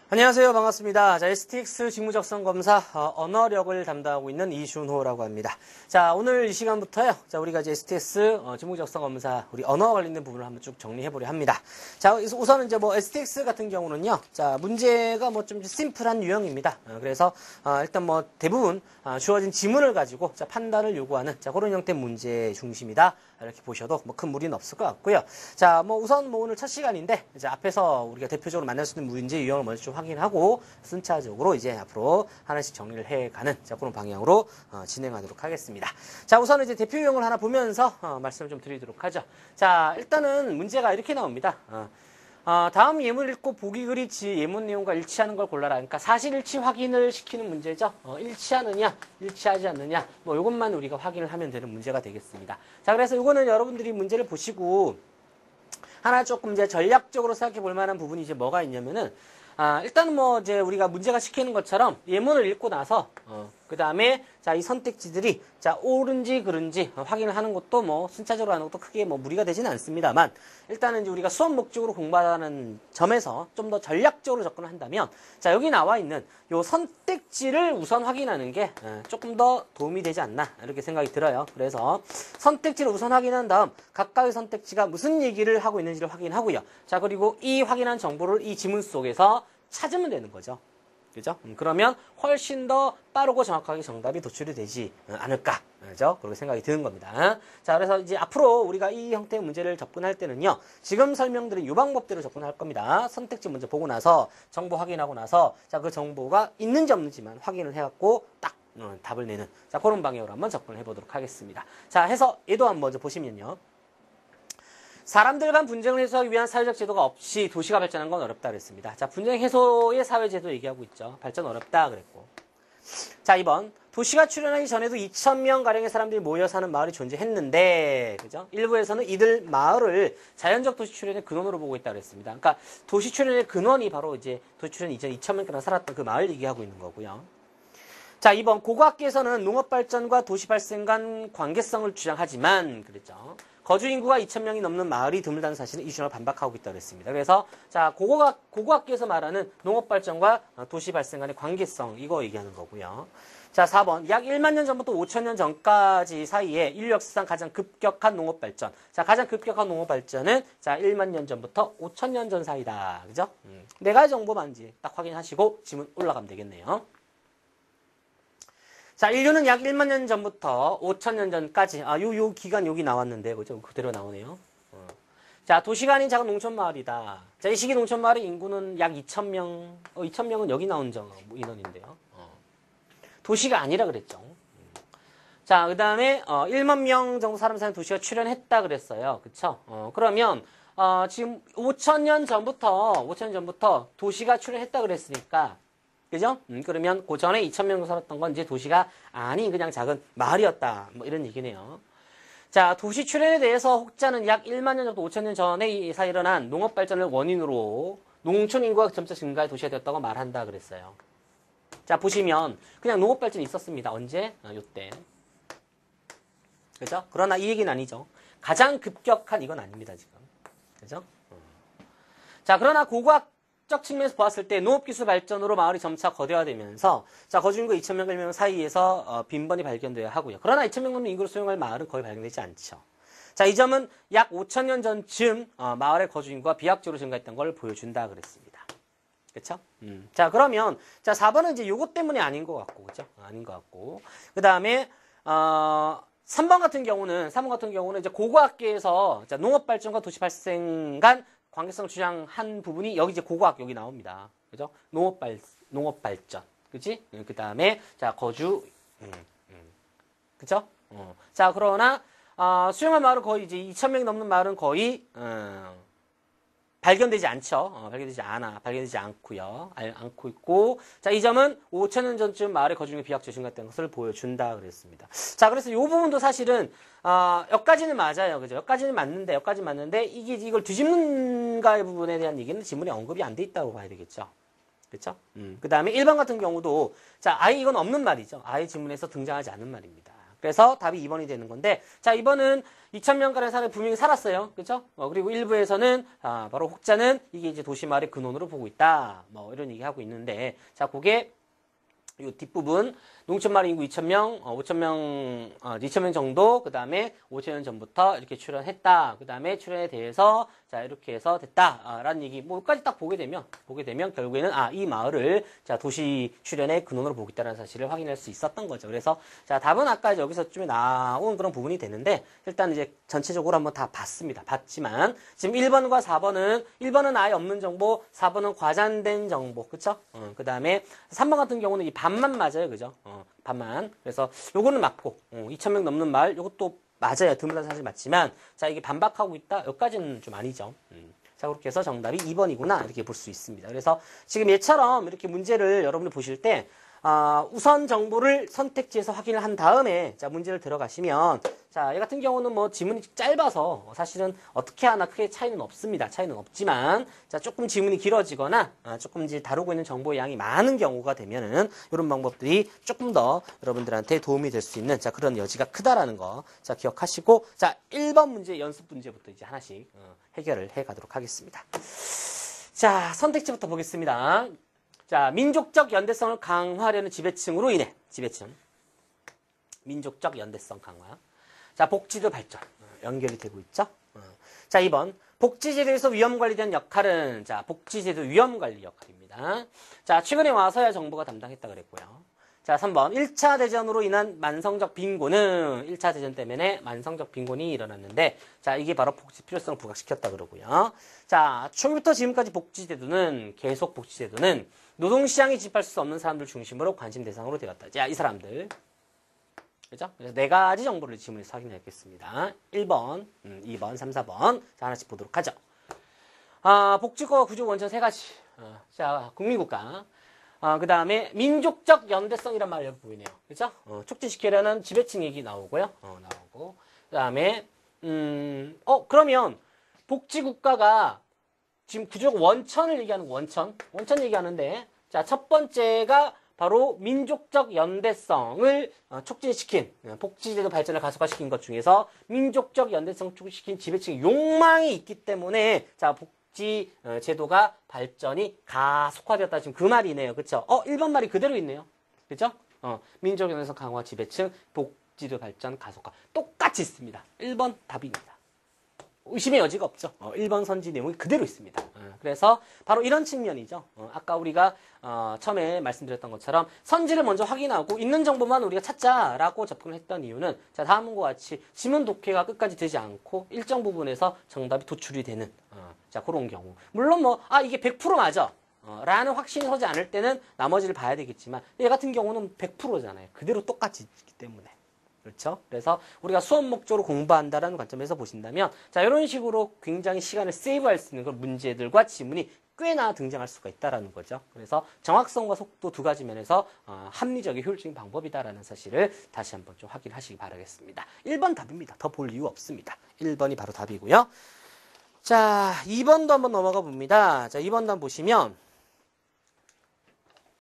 안녕하세요. 반갑습니다. 자, STX 직무적성 검사 언어력을 담당하고 있는 이준호라고 합니다. 자, 오늘 이 시간부터요. 자, 우리가 이제 STX 직무적성 검사 우리 언어 관련된 부분을 한번 쭉 정리해 보려 합니다. 자, 우선은 이제 STX 같은 경우는요. 자, 문제가 좀 심플한 유형입니다. 그래서 일단 대부분 주어진 지문을 가지고 자, 판단을 요구하는 자, 그런 형태의 문제 중심이다. 이렇게 보셔도 큰 무리는 없을 것 같고요. 자, 우선 오늘 첫 시간인데 이제 앞에서 우리가 대표적으로 만날 수 있는 문제 유형을 먼저 좀 확인하고 순차적으로 이제 앞으로 하나씩 정리를 해가는 자, 그런 방향으로 진행하도록 하겠습니다. 자, 우선은 이제 대표 유형을 하나 보면서 말씀을 좀 드리도록 하죠. 자, 일단은 문제가 이렇게 나옵니다. 다음 예문 읽고 보기 그리 예문 내용과 일치하는 걸 골라라. 그러니까 사실일치 확인을 시키는 문제죠. 일치하느냐, 일치하지 않느냐, 요것만 우리가 확인을 하면 되는 문제가 되겠습니다. 자, 그래서 이거는 여러분들이 문제를 보시고 하나 조금 이제 전략적으로 생각해 볼 만한 부분이 이제 뭐가 있냐면은 일단은 이제 우리가 문제가 시키는 것처럼 예문을 읽고 나서 그 다음에 자, 이 선택지들이 자, 옳은지 그른지 확인을 하는 것도 순차적으로 하는 것도 크게 무리가 되지는 않습니다만 일단은 이제 우리가 수업 목적으로 공부하는 점에서 좀 더 전략적으로 접근을 한다면 자, 여기 나와 있는 요 선택지를 우선 확인하는 게 조금 더 도움이 되지 않나 이렇게 생각이 들어요. 그래서 선택지를 우선 확인한 다음 각각의 선택지가 무슨 얘기를 하고 있는지를 확인하고요. 자, 그리고 이 확인한 정보를 이 지문 속에서 찾으면 되는 거죠. 그죠? 그러면 훨씬 더 빠르고 정확하게 정답이 도출이 되지 않을까. 그죠? 그렇게 생각이 드는 겁니다. 자, 그래서 이제 앞으로 우리가 이 형태의 문제를 접근할 때는요, 지금 설명드린 이 방법대로 접근할 겁니다. 선택지 먼저 보고 나서, 정보 확인하고 나서, 자, 그 정보가 있는지 없는지만 확인을 해갖고 딱 답을 내는, 자, 그런 방향으로 한번 접근을 해보도록 하겠습니다. 자, 해서 얘도 한번 먼저 보시면요. 사람들 간 분쟁을 해소하기 위한 사회적 제도가 없이 도시가 발전한 건 어렵다 그랬습니다. 자, 분쟁 해소의 사회 제도 얘기하고 있죠. 발전 어렵다 그랬고. 자, 2번. 도시가 출현하기 전에도 2,000명 가량의 사람들이 모여 사는 마을이 존재했는데, 그죠? 일부에서는 이들 마을을 자연적 도시 출현의 근원으로 보고 있다 그랬습니다. 그러니까 도시 출현의 근원이 바로 이제 도시 출현 이전 2,000명가량 살았던 그 마을 얘기하고 있는 거고요. 자, 2번. 고고학계에서는 농업 발전과 도시 발생 간 관계성을 주장하지만, 그랬죠. 거주 인구가 2,000명이 넘는 마을이 드물다는 사실은 이 주장을 반박하고 있다고 했습니다. 그래서 자, 고고학계에서 말하는 농업 발전과 도시 발생 간의 관계성 이거 얘기하는 거고요. 자, 4번. 약 1만 년 전부터 5천 년 전까지 사이에 인류 역사상 가장 급격한 농업 발전. 자, 가장 급격한 농업 발전은 자, 1만 년 전부터 5천 년 전 사이다. 그죠? 네 가지 정보만 이제 딱 확인하시고 지문 올라가면 되겠네요. 자, 인류는 약 1만 년 전부터 5천 년 전까지, 요 기간 여기 나왔는데, 그죠? 그대로 나오네요. 자, 도시가 아닌 작은 농촌 마을이다. 자, 이 시기 농촌 마을의 인구는 약 2,000명, 2,000명은 여기 나온 인원인데요. 도시가 아니라 그랬죠. 자, 그 다음에, 1만 명 정도 사람 사는 도시가 출현했다 그랬어요. 그쵸? 그러면, 지금 5천 년 전부터 도시가 출현했다 그랬으니까, 그죠? 그러면 그 전에 2,000명 살았던 건 이제 도시가 아닌 그냥 작은 마을이었다. 이런 얘기네요. 자, 도시 출현에 대해서 혹자는 약 1만 년 정도 5천 년 전에 일어난 농업 발전을 원인으로 농촌 인구가 점차 증가해 도시가 되었다고 말한다 그랬어요. 자, 보시면 그냥 농업 발전이 있었습니다. 언제? 요때. 그죠? 그러나 이 얘기는 아니죠. 가장 급격한 이건 아닙니다, 지금. 그죠? 자, 그러나 고고학적 측면에서 보았을 때 농업기술 발전으로 마을이 점차 거대화되면서 자, 거주인구 2,000명 사이에서 빈번히 발견되어야 하고요. 그러나 2,000명 넘는 인구를 수용할 마을은 거의 발견되지 않죠. 자, 이 점은 약 5,000년 전쯤 마을의 거주인구가 비약적으로 증가했던 걸 보여준다 그랬습니다. 그쵸? 자, 그러면 자, 4번은 이제 요것 때문에 아닌 것 같고, 그죠? 아닌 것 같고. 그 다음에 3번 같은 경우는 이제 고고학계에서 자, 농업 발전과 도시 발생 간 관계성을 주장한 부분이 여기 이제 고고학 여기 나옵니다. 그죠? 농업 발전. 그치? 그 다음에, 자, 거주, 그쵸? 자, 그러나, 수용한 마을은 거의 이제 2,000명이 넘는 마을은 거의, 발견되지 않죠. 발견되지 않고요. 않고 있고. 자, 이 점은 5,000년 전쯤 마을의 거주인구 비약적 증가했다는 것을 보여준다 그랬습니다. 자, 그래서 이 부분도 사실은, 여기까지는 맞아요. 그죠? 여기까지는 맞는데, 이걸 뒤집는가의 부분에 대한 얘기는 지문에 언급이 안 돼 있다고 봐야 되겠죠. 그쵸? 그 다음에 1번 같은 경우도, 자, 아예 이건 없는 말이죠. 아예 지문에서 등장하지 않은 말입니다. 그래서 답이 2번이 되는 건데, 자, 2번은 2000년간의 사람이 분명히 살았어요. 그죠? 그리고 일부에서는, 바로 혹자는 이게 이제 도시마을의 근원으로 보고 있다. 뭐, 이런 얘기 하고 있는데, 자, 그게 이 뒷부분 농촌마을 인구 2,000명, 5,000명, 2,000명 정도, 그 다음에 5,000년 전부터 이렇게 출현했다. 그 다음에 출현에 대해서, 자, 이렇게 해서 됐다. 라는 얘기, 뭐까지 딱 보게 되면, 결국에는, 이 마을을, 자, 도시 출현의 근원으로 보고 있다는 사실을 확인할 수 있었던 거죠. 그래서, 자, 답은 아까 여기서쯤에 나온 그런 부분이 되는데, 일단 이제 전체적으로 한번 다 봤습니다. 봤지만, 지금 1번과 4번은, 1번은 아예 없는 정보, 4번은 과장된 정보, 그쵸? 그 다음에 3번 같은 경우는 이 반만 맞아요. 그죠? 반만. 그래서 요거는 맞고, 2,000명 넘는 마을, 요것도 맞아요. 드물은 사실 맞지만, 자, 이게 반박하고 있다? 여기까지는 좀 아니죠. 자, 그렇게 해서 정답이 2번이구나. 이렇게 볼 수 있습니다. 그래서 지금 얘처럼 이렇게 문제를 여러분이 보실 때, 우선 정보를 선택지에서 확인을 한 다음에, 자, 문제를 들어가시면, 자, 얘 같은 경우는 뭐 지문이 짧아서 사실은 어떻게 하나 크게 차이는 없습니다. 차이는 없지만, 자, 조금 지문이 길어지거나, 조금 이제 다루고 있는 정보의 양이 많은 경우가 되면은, 이런 방법들이 조금 더 여러분들한테 도움이 될 수 있는, 자, 그런 여지가 크다라는 거, 자, 기억하시고, 자, 1번 문제, 연습 문제부터 이제 하나씩 해결을 해 가도록 하겠습니다. 자, 선택지부터 보겠습니다. 자, 민족적 연대성을 강화하려는 지배층으로 인해, 민족적 연대성 강화. 자, 복지도 발전. 연결이 되고 있죠? 자, 2번. 복지제도에서 위험관리에 대한 역할은, 자, 복지제도 위험관리 역할입니다. 자, 최근에 와서야 정부가 담당했다 그랬고요. 자, 3번. 1차 대전으로 인한 만성적 빈곤은 1차 대전 때문에 만성적 빈곤이 일어났는데, 자, 이게 바로 복지 필요성을 부각시켰다 그러고요. 자, 초기부터 지금까지 복지제도는, 계속 복지제도는 노동시장이 집할 수 없는 사람들 중심으로 관심 대상으로 되었다. 자, 이 사람들. 그죠? 그래서 네 가지 정보를 지문에서 확인하겠습니다. 1번, 2번, 3, 4번. 자, 하나씩 보도록 하죠. 복지국가 구조 원천 세 가지. 자, 국민국가. 그 다음에 민족적 연대성이란 말이 여기 보이네요. 그죠? 촉진시키려는 지배층 얘기 나오고요. 나오고. 그 다음에, 그러면 복지국가가 지금 구조적 원천을 얘기하는 원천 얘기하는데, 자, 첫 번째가 바로 민족적 연대성을 촉진시킨, 복지제도 발전을 가속화시킨 것 중에서 민족적 연대성 촉진시킨 지배층의 욕망이 있기 때문에, 자, 복지 제도가 발전이 가속화되었다. 지금 그 말이네요. 그쵸? 1번 말이 그대로 있네요. 그죠? 민족 연대성 강화 지배층, 복지제도 발전 가속화. 똑같이 있습니다. 1번 답입니다. 의심의 여지가 없죠. 1번 선지 내용이 그대로 있습니다. 그래서 바로 이런 측면이죠. 아까 우리가 처음에 말씀드렸던 것처럼 선지를 먼저 확인하고 있는 정보만 우리가 찾자라고 접근을 했던 이유는, 자, 다음과 같이 지문 독해가 끝까지 되지 않고 일정 부분에서 정답이 도출이 되는, 자, 그런 경우. 물론 뭐 이게 100% 맞아 라는 확신이 서지 않을 때는 나머지를 봐야 되겠지만, 얘 같은 경우는 100%잖아요. 그대로 똑같이 있기 때문에. 그렇죠? 그래서 우리가 수업 목적으로 공부한다라는 관점에서 보신다면, 자, 이런 식으로 굉장히 시간을 세이브할 수 있는 그런 문제들과 지문이 꽤나 등장할 수가 있다라는 거죠. 그래서 정확성과 속도 두 가지 면에서 합리적인 효율적인 방법이다라는 사실을 다시 한번 좀 확인하시기 바라겠습니다. 1번 답입니다. 더 볼 이유 없습니다. 1번이 바로 답이고요. 자, 2번도 한번 넘어가 봅니다. 자, 2번도 한번 보시면,